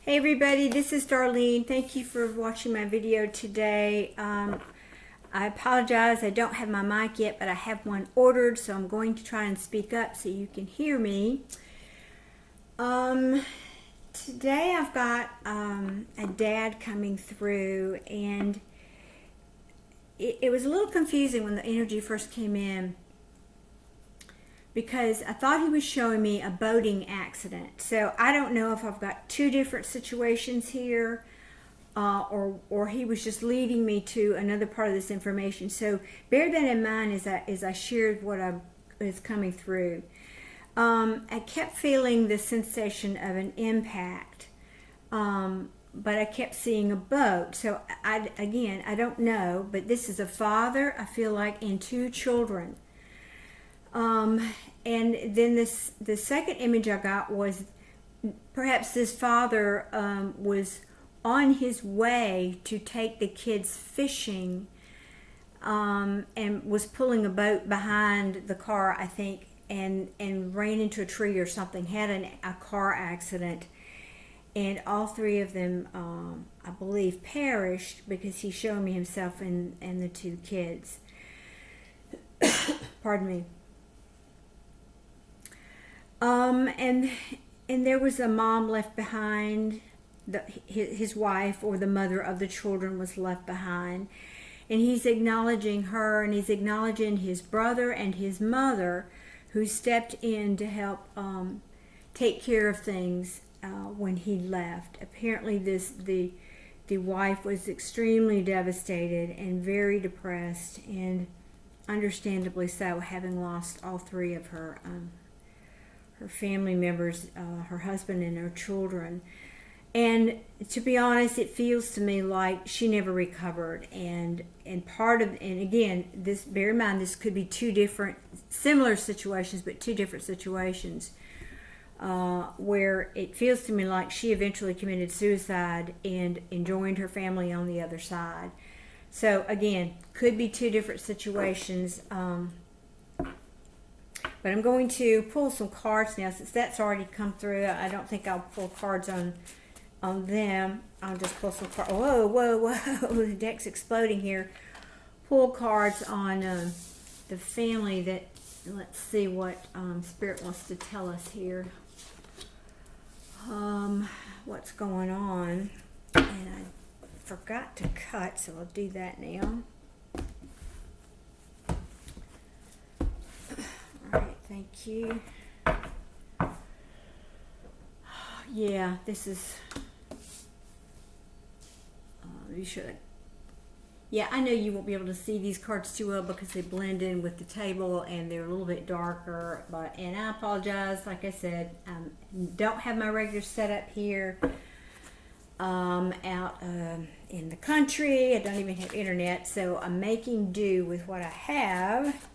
Hey everybody, this is Darlene. Thank you for watching my video today. I apologize, I don't have my mic yet, but I have one ordered, so I'm going to try and speak up so you can hear me. Today I've got a dad coming through, and it was a little confusing when the energy first came in, because I thought he was showing me a boating accident. So I don't know if I've got two different situations here, or he was just leading me to another part of this information. So bear that in mind as I shared what is coming through. I kept feeling the sensation of an impact, but I kept seeing a boat. So I don't know, but this is a father, I feel like, and two children. And then the second image I got was perhaps this father was on his way to take the kids fishing, and was pulling a boat behind the car, I think, and ran into a tree or something, had a car accident, and all three of them, I believe, perished because he showed me himself and the two kids. Pardon me. And there was a mom left behind. His wife, or the mother of the children, was left behind, and he's acknowledging her, and he's acknowledging his brother and his mother, who stepped in to help take care of things when he left. Apparently, the wife was extremely devastated and very depressed, and understandably so, having lost all three of her family members, her husband and her children. And to be honest, it feels to me like she never recovered. And again, this, bear in mind, this could be two different, similar situations, but two different situations, where it feels to me like she eventually committed suicide and joined her family on the other side. So again, could be two different situations. But I'm going to pull some cards now, since that's already come through. I don't think I'll pull cards on them. I'll just pull some cards. Whoa, whoa, whoa. The deck's exploding here. Pull cards on the family that, let's see what Spirit wants to tell us here. What's going on. And I forgot to cut, so I'll do that now. Thank you. Yeah, this is. You should. Yeah, I know you won't be able to see these cards too well because they blend in with the table and they're a little bit darker. And I apologize. Like I said, don't have my regular setup here. Out in the country, I don't even have internet, so I'm making do with what I have.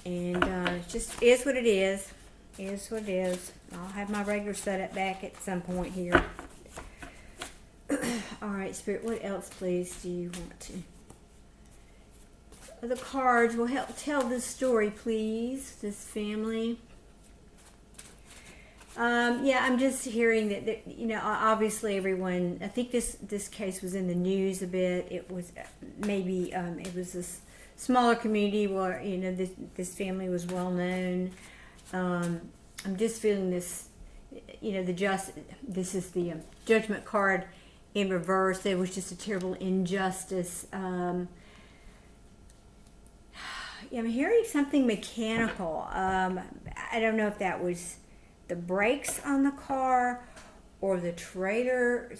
And it just is what it is. Is what it is. I'll have my regular setup back at some point here. Alright, Spirit, what else, please, do you want to? The cards will help tell this story, please. This family. Yeah, I'm just hearing that, you know, obviously everyone, I think this case was in the news a bit. It was maybe, it was this smaller community where, you know, this family was well known. I'm just feeling this, you know, this is the Judgment card in reverse. There was just a terrible injustice. Yeah, I'm hearing something mechanical. I don't know if that was the brakes on the car or the trailer,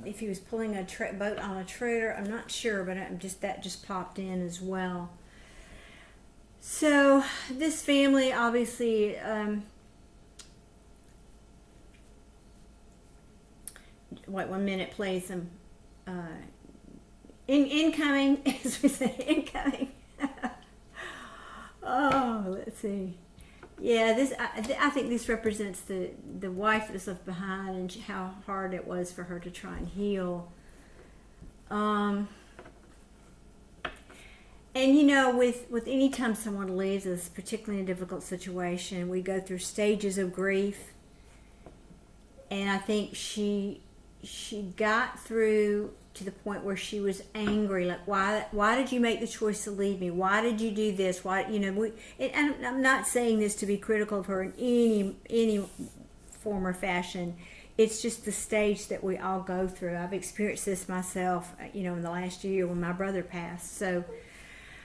if he was pulling a boat on a trailer. I'm not sure, but that just popped in as well. So this family, obviously, wait 1 minute, please. Some incoming, as we say, incoming. Oh, let's see. Yeah, I think this represents the wife that was left behind and how hard it was for her to try and heal. And you know, with any time someone leaves us, particularly in a difficult situation, we go through stages of grief. and I think she got through to the point where she was angry, like, why did you make the choice to leave me? Why did you do this? Why, and I'm not saying this to be critical of her in any form or fashion. It's just the stage that we all go through. I've experienced this myself, in the last year when my brother passed. So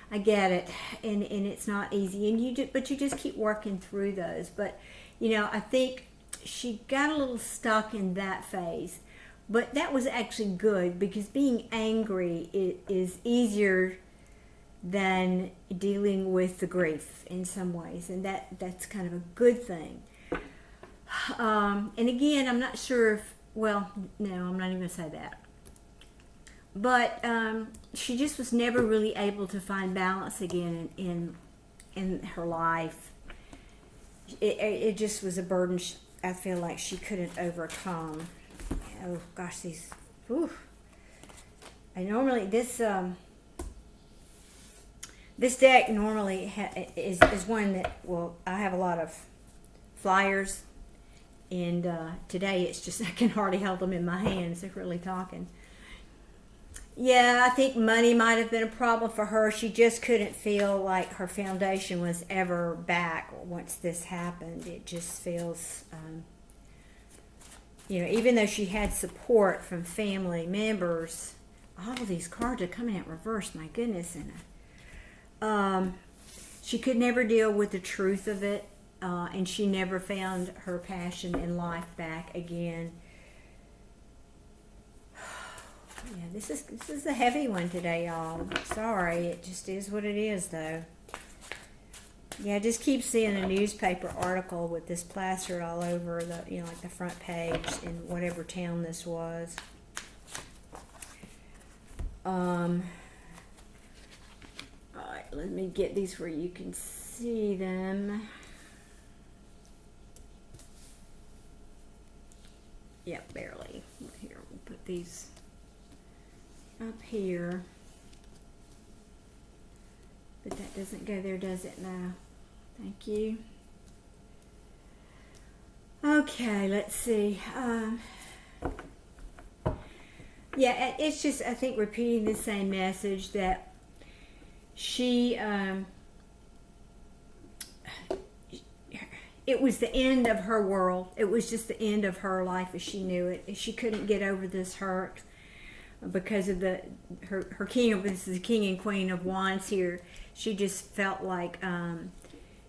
I get it, and it's not easy, and but you just keep working through those. But I think she got a little stuck in that phase, but that was actually good, because being angry is easier than dealing with the grief in some ways, and that's kind of a good thing. And again, I'm not sure if, well, no, I'm not even going to say that. But she just was never really able to find balance again in her life. It just was a burden I feel like she couldn't overcome. Oh gosh, these. Whew. I normally this deck normally is one that, well, I have a lot of flyers. And today it's just, I can hardly hold them in my hands. They're really talking. Yeah, I think money might have been a problem for her. She just couldn't feel like her foundation was ever back once this happened. It just feels, even though she had support from family members, all of these cards are coming out reversed, my goodness. And she could never deal with the truth of it. And she never found her passion in life back again. Yeah, this is a heavy one today, y'all. Sorry, it just is what it is, though. Yeah, I just keep seeing a newspaper article with this plastered all over the, like the front page in whatever town this was. All right, let me get these where you can see them. Yep, barely. Here, we'll put these up here. But that doesn't go there, does it? No. Thank you. Okay, let's see. Yeah, it's just, I think, repeating the same message that she... it was the end of her world. It was just the end of her life as she knew it. She couldn't get over this hurt because of her king. This is the king and queen of wands here. She just felt like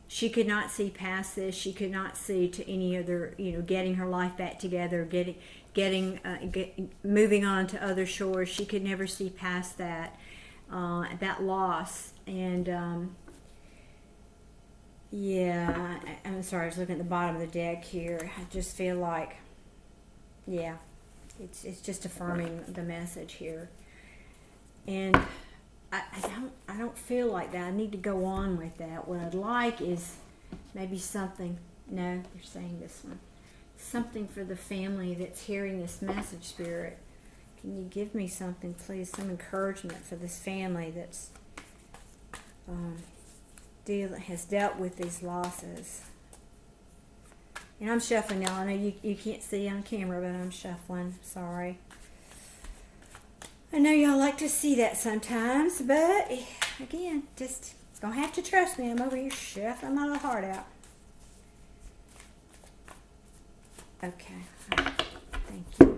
she could not see past this. She could not see to any other, getting her life back together, moving on to other shores. She could never see past that loss. And yeah, I'm sorry, I was looking at the bottom of the deck here. I just feel like, yeah, it's just affirming the message here. And I don't feel like that. I need to go on with that. What I'd like is maybe something. No, they're saying this one. Something for the family that's hearing this message, Spirit. Can you give me something, please? Some encouragement for this family that's has dealt with these losses. And I'm shuffling now. I know you can't see on camera, but I'm shuffling. Sorry. I know y'all like to see that sometimes, but again, just gonna have to trust me. I'm over here shuffling my little heart out. Okay. Thank you.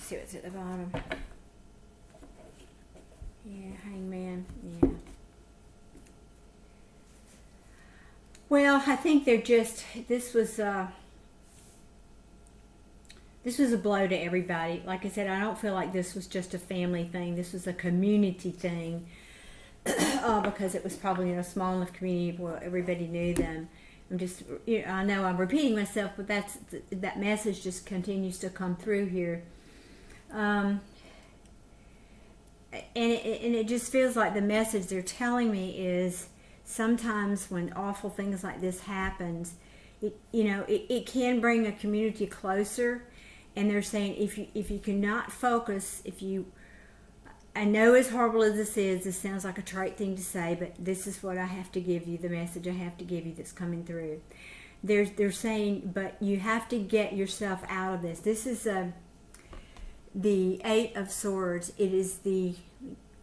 See what's at the bottom. Yeah, hangman. Yeah. Well, I think they're just. This was a blow to everybody. Like I said, I don't feel like this was just a family thing. This was a community thing, because it was probably in a small enough community where everybody knew them. I know I'm repeating myself, but that message just continues to come through here. And it just feels like the message they're telling me is sometimes when awful things like this happens, it can bring a community closer, And they're saying if you cannot focus, I know as horrible as this sounds like a trite thing to say, but this is what I have to give you, the message I have to give you that's coming through. They're saying, but you have to get yourself out of this. This is the Eight of Swords. It is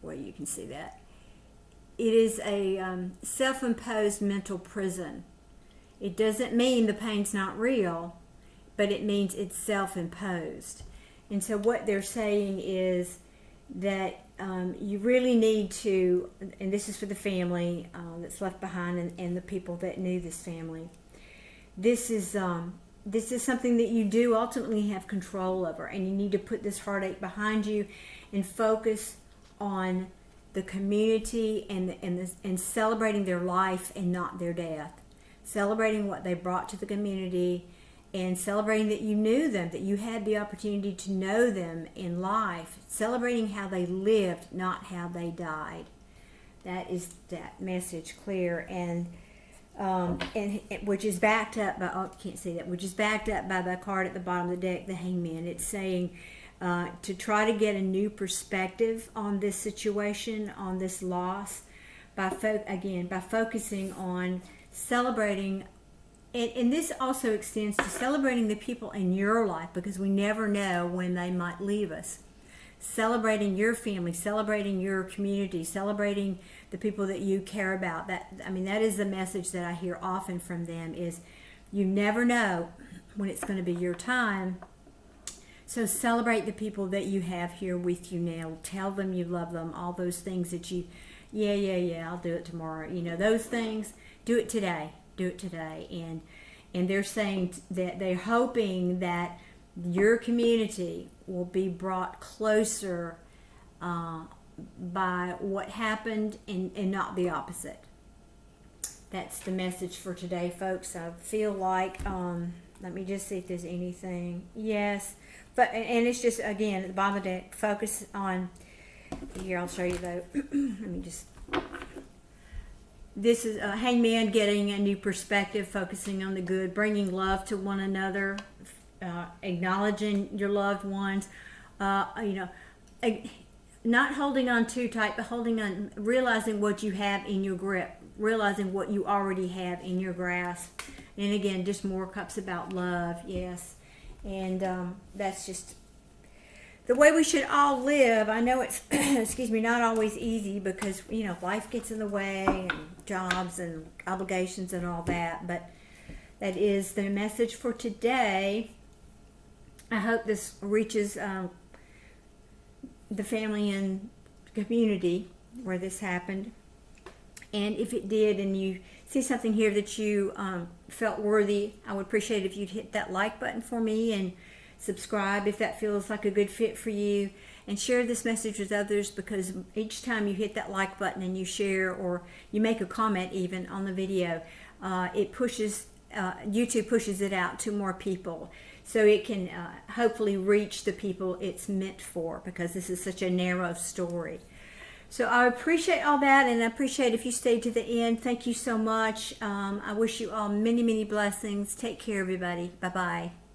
well, you can see that. It is a self-imposed mental prison. It doesn't mean the pain's not real, but it means it's self-imposed. And so what they're saying is that you really need to, and this is for the family that's left behind and the people that knew this family. This is something that you do ultimately have control over, and you need to put this heartache behind you and focus on the community and celebrating their life and not their death. Celebrating what they brought to the community and celebrating that you knew them, that you had the opportunity to know them in life. Celebrating how they lived, not how they died. That is that message clear, and which is backed up by, oh, you can't see that, which is backed up by the card at the bottom of the deck, the Hangman. It's saying to try to get a new perspective on this situation, on this loss, by focusing on celebrating, and this also extends to celebrating the people in your life, because we never know when they might leave us. Celebrating your family, celebrating your community, celebrating the people that you care about. That is the message that I hear often from them, is you never know when it's going to be your time. So celebrate the people that you have here with you now. Tell them you love them. All those things that you, I'll do it tomorrow. Those things, do it today. Do it today. And they're saying that they're hoping that your community will be brought closer by what happened and not the opposite. That's the message for today, folks. I feel like, let me just see if there's anything. Yes. But, and it's just, again, at the bottom of the deck, focus on, here, I'll show you though. Let me just, this is a Hangman, getting a new perspective, focusing on the good, bringing love to one another, acknowledging your loved ones, not holding on too tight, but holding on, realizing what you have in your grip, realizing what you already have in your grasp. And again, just more cups about love, yes. And that's just the way we should all live. I know it's, not always easy, because, life gets in the way, and jobs and obligations and all that. But that is the message for today. I hope this reaches the family and community where this happened. And if it did, and you see something here that you felt worthy, I would appreciate it if you'd hit that like button for me, and subscribe if that feels like a good fit for you, and share this message with others, because each time you hit that like button and you share, or you make a comment even on the video, it pushes, YouTube pushes it out to more people, so it can hopefully reach the people it's meant for, because this is such a narrow story. So I appreciate all that, and I appreciate if you stayed to the end. Thank you so much. I wish you all many, many blessings. Take care, everybody. Bye-bye.